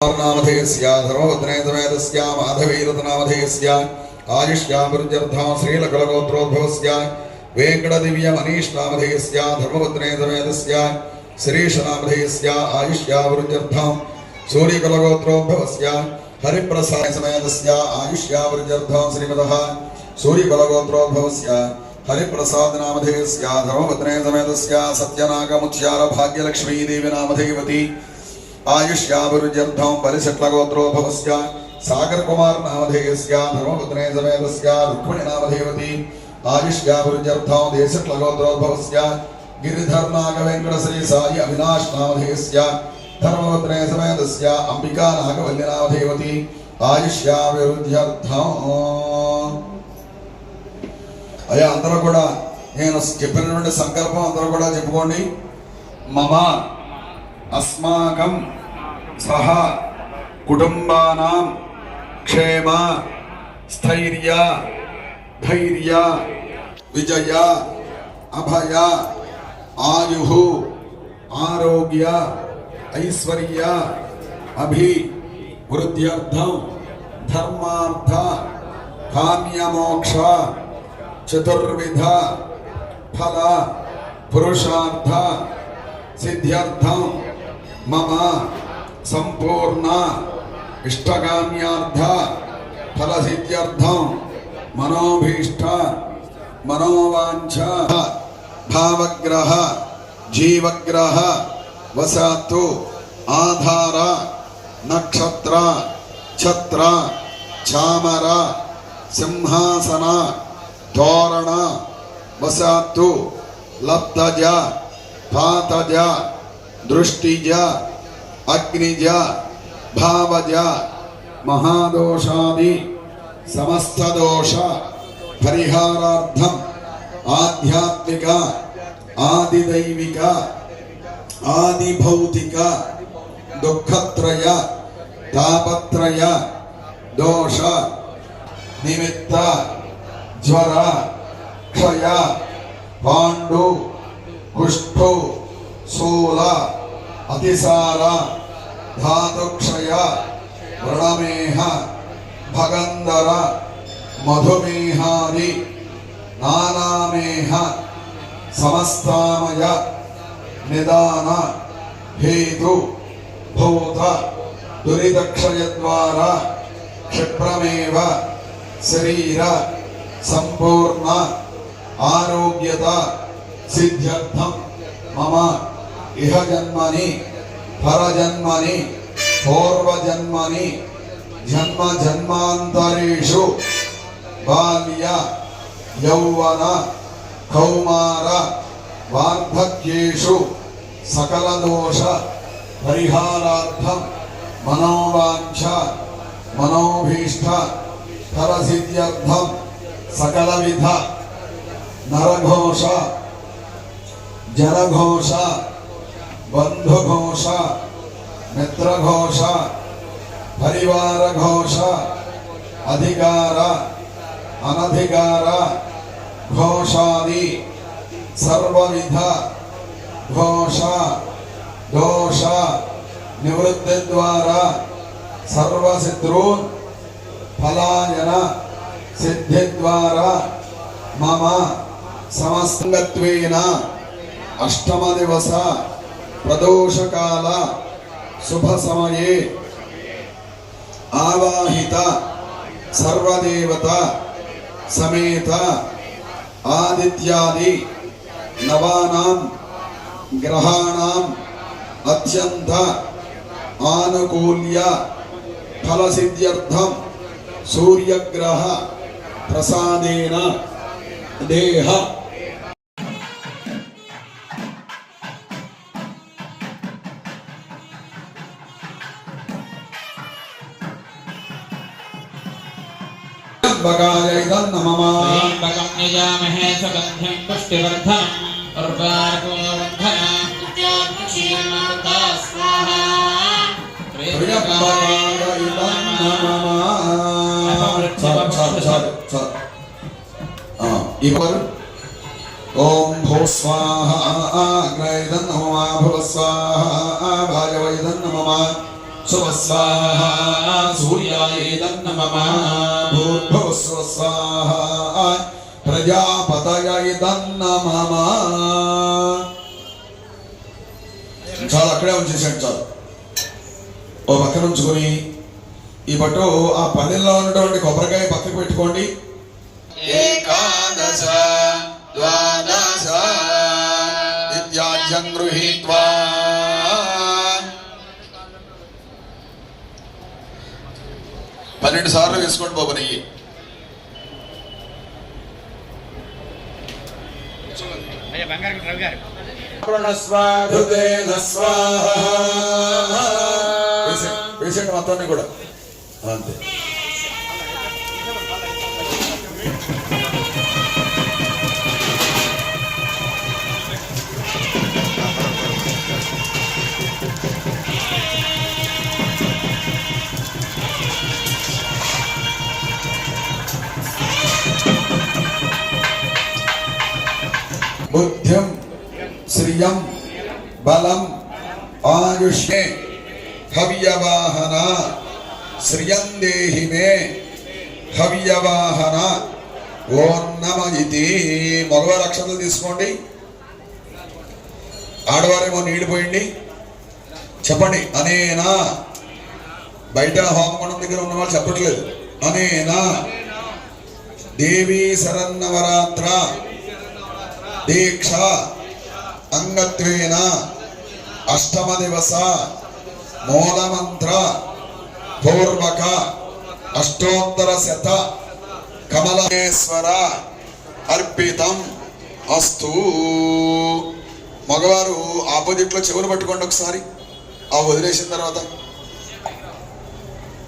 नामधेयस्य धर्मपत्नेतमेतस्य माधवीरतनामधेयस्य आयुष्याभिवृद्ध्यर्थं श्रीलकुलगोत्रोद्भवस्य वेङ्कटदिव्यमनीषनामधेयस्य धर्मपत्नेतमेतस्य श्रीशनामधेयस्य आयुष्याभिवृद्ध्यर्थं सूर्यकुलगोत्रोद्भवस्य हरिप्रसादसमेतस्य आयुष्याभिवृद्ध्यर्थं श्रीमतः सूर्यकुलगोत्रोद्भवस्य हरिप्रसादनामधेयस्य धर्मपत्नेतमेतस्य सत्यनागमुच्चार भाग्यलक्ष्मीदेवीनामधेयवती आयुष्याभिवृद्ध्यर्थं बलिशट्लगोत्रोद्भवस्य सागरकुमार नामधेयस्य धर्मपत्ने समेतस्य रुक्मिणी नामधेयवती आयुष्याभिवृद्ध्यर्थं देशट्लगोत्रोद्भवस्य गिरिधर नागवेङ्कटश्री साई अविनाश नामधेयस्य धर्मपत्ने समेतस्य अंबिका नागवल्ली नामधेयवती आयुष्याभिवृद्ध्यर्थं अय्या अंदरू कूडा नेनु चेप्पिनटुवंटि संकल्पं अंदरू कूडा चेप्पुकोंडि मम अस्माकं सह कुटुंबानां क्षेम स्थैर्य धैर्य विजय अभय आयुः आरोग्य ऐश्वर्य अभिवृद्ध्यर्थं धर्मार्थ काम्यमोक्ष चतुर्विध फल पुरुषार्थ सिद्ध्यर्थं मम संपूर्ण इष्टकाम्यार्थ फलसिद्ध्यर्थं मनोभीष्ट मनोवांछ भावग्रह जीवग्रह वसतु आधार नक्षत्र छत्र चामर सिंहासन तोरण वसतु लब्धज पातज दृष्टिज अग्निज भावज महादोषादि समस्त दोष परिहारार्थम आध्यात्मिक आदिदैविक आदिभौतिक दुःखत्रय तापत्रय दोष निमित्त ज्वर क्षय पांडु कुष्ठो शूल अतिसार धातुक्षय व्रणमेह भगंधर मधुमेहादि नानामेह समस्तामय निदान हेतु भूत दुरितक्षय द्वारा क्षिप्रमेव शरीर संपूर्ण आरोग्यता सिद्ध्यर्थं मम इह जन्मनि परजन्मनि पूर्वजन्मनि जन्म जन्मान्तरेषु बाल्य यौवन कौमार वार्धक्येषु सकल दोष परिहारार्थं मनोवांछ मनोभीष्ट फलसिद्ध्यर्थं सकलविध नरघोष जलघोष बंधुघोष मित्रघोष परिवारघोष अधिकार अनधिकार घोषादि सर्वविध घोष दोष निवृत्ति द्वारा सर्वशत्रून् फलायन सिद्धि द्वारा मम समस्तत्वेन अष्टम दिवस प्रदोष काल शुभ समये आवाहित सर्वदेवता समेत आदित्यादि नवानां ग्रहाणां अत्यंत आनुकूल्य फलसिद्ध्यर्थं सूर्यग्रह प्रसादेन देह बगायैदं नमः त्र्यम्बकं यजामहे सुगन्धिं पुष्टिवर्धनम् उर्वारुकवर्धनम् नित्यात्मशीलमृता स्वाहा त्र्यम्बकायैदं नमः ओम भू स्वाहा अग्रैदं नमः भुव स्वाहा भाजवैदं नमः స్వస్వాహ సూర్యాయేదన్నమమ భూర్భువస్సుః స్వాహా ప్రజాపతయే నమః. చాలు, అక్కడే ఉంచేసాడు. చాలు. ఓ పక్కన ఉంచుకొని ఈ పట్టు ఆ పల్లెల్లో ఉన్నటువంటి కొబ్బరికాయ పక్కకు పెట్టుకోండి. ఏకాదశ ద్వాదశ విద్యాజ్యం గృహీత్వా 12 సార్లు వేసుకోండి బాబు నెయ్యి. వేసేయండి మొత్తాన్ని కూడా అంతే. బుద్ధిం శ్రియం బలం ఆయుష్మే హవ్యవాహన శ్రియం దేహి మే హవ్యవాహన ఓం నమః ఇది. మగవారి అక్షరాలు తీసుకోండి, ఆడవారేమో నీళ్ళు పోయండి. చెప్పండి అనేనా. బయట హోమగుండం దగ్గర ఉన్న వాళ్ళు చెప్పట్లేదు. అనేనా దేవీ శరన్నవరాత్ర దీక్ష అంగత్వేన అష్టమ దివస మూలమంత్ర పూర్వక అష్టోత్తర శత కమలేశ్వర అర్పితం అస్తు. మగవారు ఆపోజిట్ లో చెవులు పట్టుకోండి ఒకసారి, ఆ వదిలేసిన తర్వాత